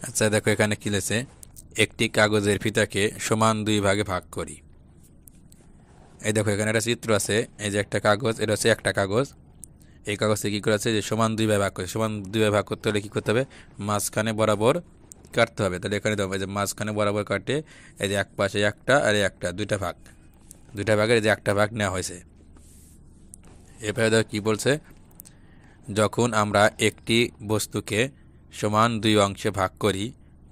আচ্ছা দেখো এখানে কি লেছে, একটি কাগজের ফিতাকে সমান দুই ভাগে ভাগ করি। এই দেখো এখানে একটা চিত্র আছে, এই যে একটা কাগজ, এটা হচ্ছে একটা কাগজ। এই কাগজে কি করা আছে যে সমান দুই ভাগে ভাগ করে, সমান দুই ভাগে ভাগ করতে হলে কি করতে হবে, মাঝখানে বরাবর কাটতে হবে। তাহলে এখানে দেখো এই যে মাঝখানে বরাবর কাটে, এই যে এক পাশে একটা আর একটা, দুইটা ভাগ, দুইটা ভাগের এই যে একটা ভাগ নেওয়া হয়েছে। এরপরে দেখো কি বলছে, যখন আমরা একটি বস্তুকে সমান দুই অংশে ভাগ করি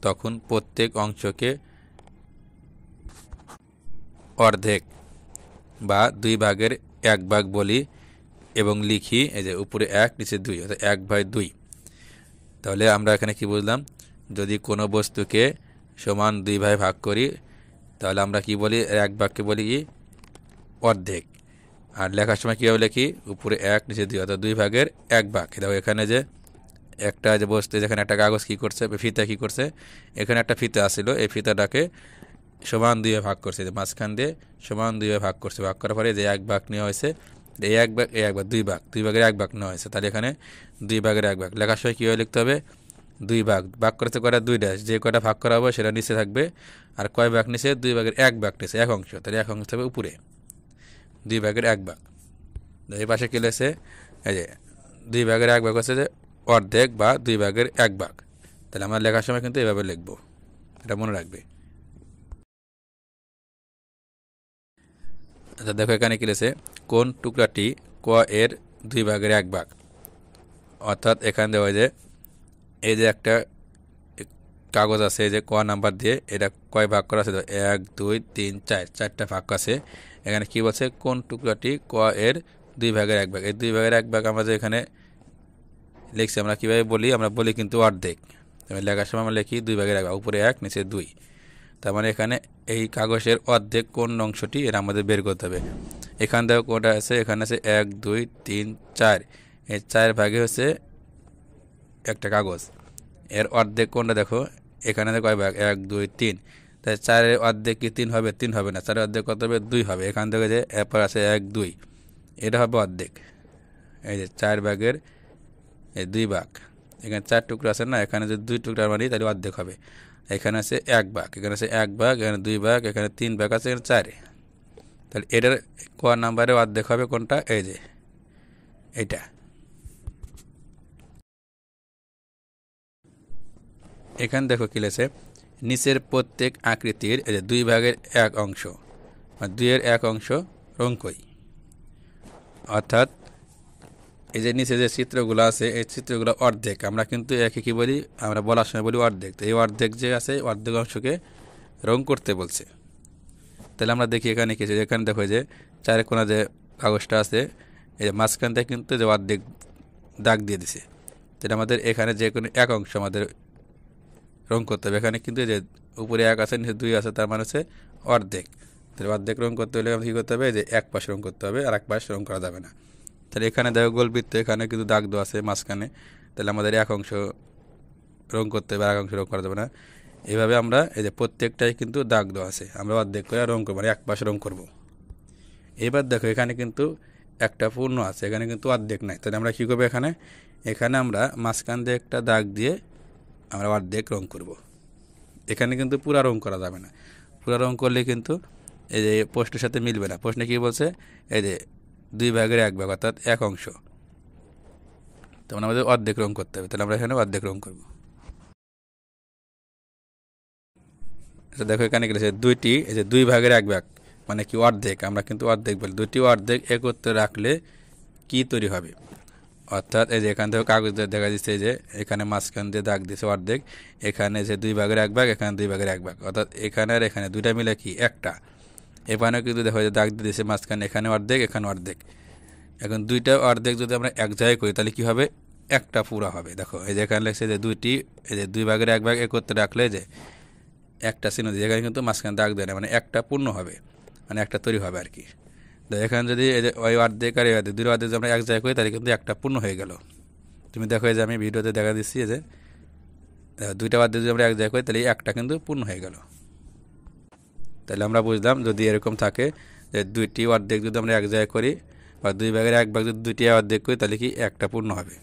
তখন প্রত্যেক অংশকে অর্ধেক বা দুই ভাগের এক ভাগ বলি এবং লিখি এই যে উপরে এক নিচে দুই, অর্থাৎ 1/2। তাহলে আমরা এখানে কি বুঝলাম, যদি কোনো বস্তুকে সমান দুই ভাগে ভাগ করি তাহলে আমরা কি বলি, এক ভাগকে বলি কি অর্ধেক। আর লেখার সময় কীভাবে লিখি, উপরে এক নিচে দুই, অর্থাৎ দুই ভাগের এক ভাগ। দেখো এখানে যে একটা যে বস্তু, যেখানে একটা কাগজ কি করছে, ফিতা কি করছে, এখানে একটা ফিতা আসছিল, এই ফিতাটাকে সমান দুইয়ে ভাগ করছে, মাঝখান দিয়ে সমান দুইয়ে ভাগ করছে। ভাগ করার পরে যে এক ভাগ নেওয়া হয়েছে, এই এক ভাগ, এই এক ভাগ, দুই ভাগ, দুই ভাগের এক ভাগ নেওয়া হয়েছে। তাহলে এখানে দুই ভাগের এক ভাগ লেখার সময় কীভাবে লিখতে হবে, দুই ভাগ, ভাগ করেছে কয়টা, দুইটা, যে কয়টা ভাগ করা হবে সেটা নিচে থাকবে। আর কয় ভাগ নিচে, দুই ভাগের এক ভাগ নিচে, এক অংশ, তাহলে এক অংশ থাকবে উপরে, দুই ভাগের এক ভাগ। এই পাশে কি লেছে, এই যে দুই ভাগের এক ভাগ হচ্ছে যে অর্ধেক বা দুই ভাগের এক ভাগ। তাহলে আমরা লেখার সময় কিন্তু এভাবে লিখবো, এটা মনে রাখবে। আচ্ছা দেখো এখানে কি লেছে, কোন টুকরাটি ক এর দুই ভাগের এক ভাগ। অর্থাৎ এখানে দেওয়া যে এই যে একটা কাগজ আছে, এই যে ক নাম্বার দিয়ে, এটা কয় ভাগ করা আছে, 1 2 3 4, চারটা ভাগ আছে। এখানে কি বলছে, কোন টুকরাটি ক এর দুই ভাগের এক ভাগ। এই দুই ভাগের এক ভাগ আমরা যে এখানে লিখছি, আমরা কীভাবে বলি, আমরা বলি কিন্তু অর্ধেক। লেখার সময় আমরা লিখি দুই ভাগের এক ভাগ, উপরে এক নিচে দুই। তার মানে এখানে এই কাগজের অর্ধেক কোন অংশটি, এটা আমাদের বের করতে হবে। এখান থেকে কোনটা আছে, এখানে আছে 1 2 3 4, এই চার ভাগে হচ্ছে একটা কাগজ। এর অর্ধেক কোনটা দেখো, এখানে কয় ভাগ, 1 2 3, তাই চারের অর্ধেক কি 3 হবে, 3 হবে না, চারের অর্ধেক কত হবে, 2 হবে। এখান থেকে যে এরপর আছে 1 2, এটা হবে অর্ধেক। এই যে চার ভাগের এই দুই ভাগ, এখানে চার টুকরা আছে না, এখানে যদি দুই টুকরা মানি তাহলে অর্ধেক হবে। এখানে আছে এক ভাগ, এখানে আছে এক ভাগ, এখানে দুই ভাগ, এখানে তিন ভাগ আছে, এখানে চারে। তাহলে এটার ক নাম্বারে অর্ধেক হবে কোনটা, এই যে এইটা। এখানে দেখো কি লেছে, নিচের প্রত্যেক আকৃতির এই যে দুই ভাগের এক অংশ বা দুইয়ের এক অংশ রং করি। অর্থাৎ এই যে নিচে যে চিত্রগুলো আছে, এই চিত্রগুলো অর্ধেক, আমরা কিন্তু একে কি বলি, আমরা বলার সময় বলি অর্ধেক। তো এই অর্ধেক যে আছে, অর্ধেক অংশকে রং করতে বলছে। তাহলে আমরা দেখি এখানে কি আছে, এখানে দেখো যে চার কোনা যে কাগজটা আছে, এই যে মাঝখান থেকে কিন্তু যে অর্ধেক দাগ দিয়ে দিছে। তাহলে আমাদের এখানে যে কোনো এক অংশ আমাদের রং করতে হবে। এখানে কিন্তু যে উপরে এক আছে, নিচে দুই আছে, তার মানে হচ্ছে অর্ধেক। তাহলে অর্ধেক রং করতে হলে আমাদের কী করতে হবে, যে এক পাশ রং করতে হবে, আর এক পাশ রং করা যাবে না। তাহলে এখানে দেখো গোলবৃত্ত, এখানে কিন্তু দাগ দেওয়া আছে মাঝখানে, তাহলে আমাদের এক অংশ রং করতে হবে, আর এক অংশ রং করা যাবে না। এইভাবে আমরা এই যে প্রত্যেকটাই কিন্তু দাগ দেওয়া আছে, আমরা অর্ধেক করে রং করবো, মানে এক পাশে রং করব। এবার দেখো এখানে কিন্তু একটা পূর্ণ আছে, এখানে কিন্তু অর্ধেক নাই। তাহলে আমরা কী করবো, এখানে এখানে আমরা মাঝখান দিয়ে একটা দাগ দিয়ে আমরা অর্ধেক রং করব। এখানে কিন্তু পুরা রং করা যাবে না, পুরা রং করলে কিন্তু এই যে প্রশ্নের সাথে মিলবে না। প্রশ্নে কী বলছে, এই যে দুই ভাগের এক ভাগ, অর্থাৎ এক অংশ, তখন আমাদের অর্ধেক রং করতে হবে। তাহলে আমরা এখানে অর্ধেক রং করব। আচ্ছা দেখো এখানে কি লিখেছে, দুইটি, এই যে দুই ভাগের এক ভাগ মানে কি অর্ধেক, আমরা কিন্তু অর্ধেক বলি। দুইটি অর্ধেক একত্রে রাখলে কি তৈরি হবে। অর্থাৎ এই যে এখান থেকে কাগজ দেখা দিচ্ছে, যে এখানে মাঝখান দিয়ে দাগ দিচ্ছে অর্ধেক, এখানে যে দুই ভাগের এক ভাগ, এখানে দুই ভাগের এক ভাগ, অর্থাৎ এখানে আর এখানে দুইটা মিলে কি একটা। এখানেও কিন্তু দেখো যে দাগ দিয়ে দিচ্ছে মাঝখানে, এখানে অর্ধেক, এখানে অর্ধেক। এখন দুইটা অর্ধেক যদি আমরা এক জায়গায় করি তাহলে কি হবে, একটা পুরা হবে। দেখো এই যে এখানে লেগেছে যে দুইটি, এই যে দুই ভাগের এক ভাগ একত্রে রাখলে যে একটা চিহ্ন দিয়ে, এখানে কিন্তু মাঝখানে দাগ দেয় না, মানে একটা পূর্ণ হবে, মানে একটা তৈরি হবে আর কি। তো এখানে যদি এই যে ওই অর্ধেক আর এই অর্ধেক, দুই অর্ধেক যদি আমরা এক জায়গায় করি তাহলে কিন্তু একটা পূর্ণ হয়ে গেল। তুমি দেখো যে আমি ভিডিওতে দেখা দিচ্ছি যে দুইটা অর্ধেক যদি আমরা এক জায়গায় করি তাহলে একটা কিন্তু পূর্ণ হয়ে গেল। তাহলে আমরা বুঝলাম, যদি এরকম থাকে যে দুইটি অর্ধেক যদি আমরা এক জায়গায় করি বা দুই ভাগের এক ভাগ যদি দুইটি অর্ধেক করি তাহলে কি একটা পূর্ণ হবে।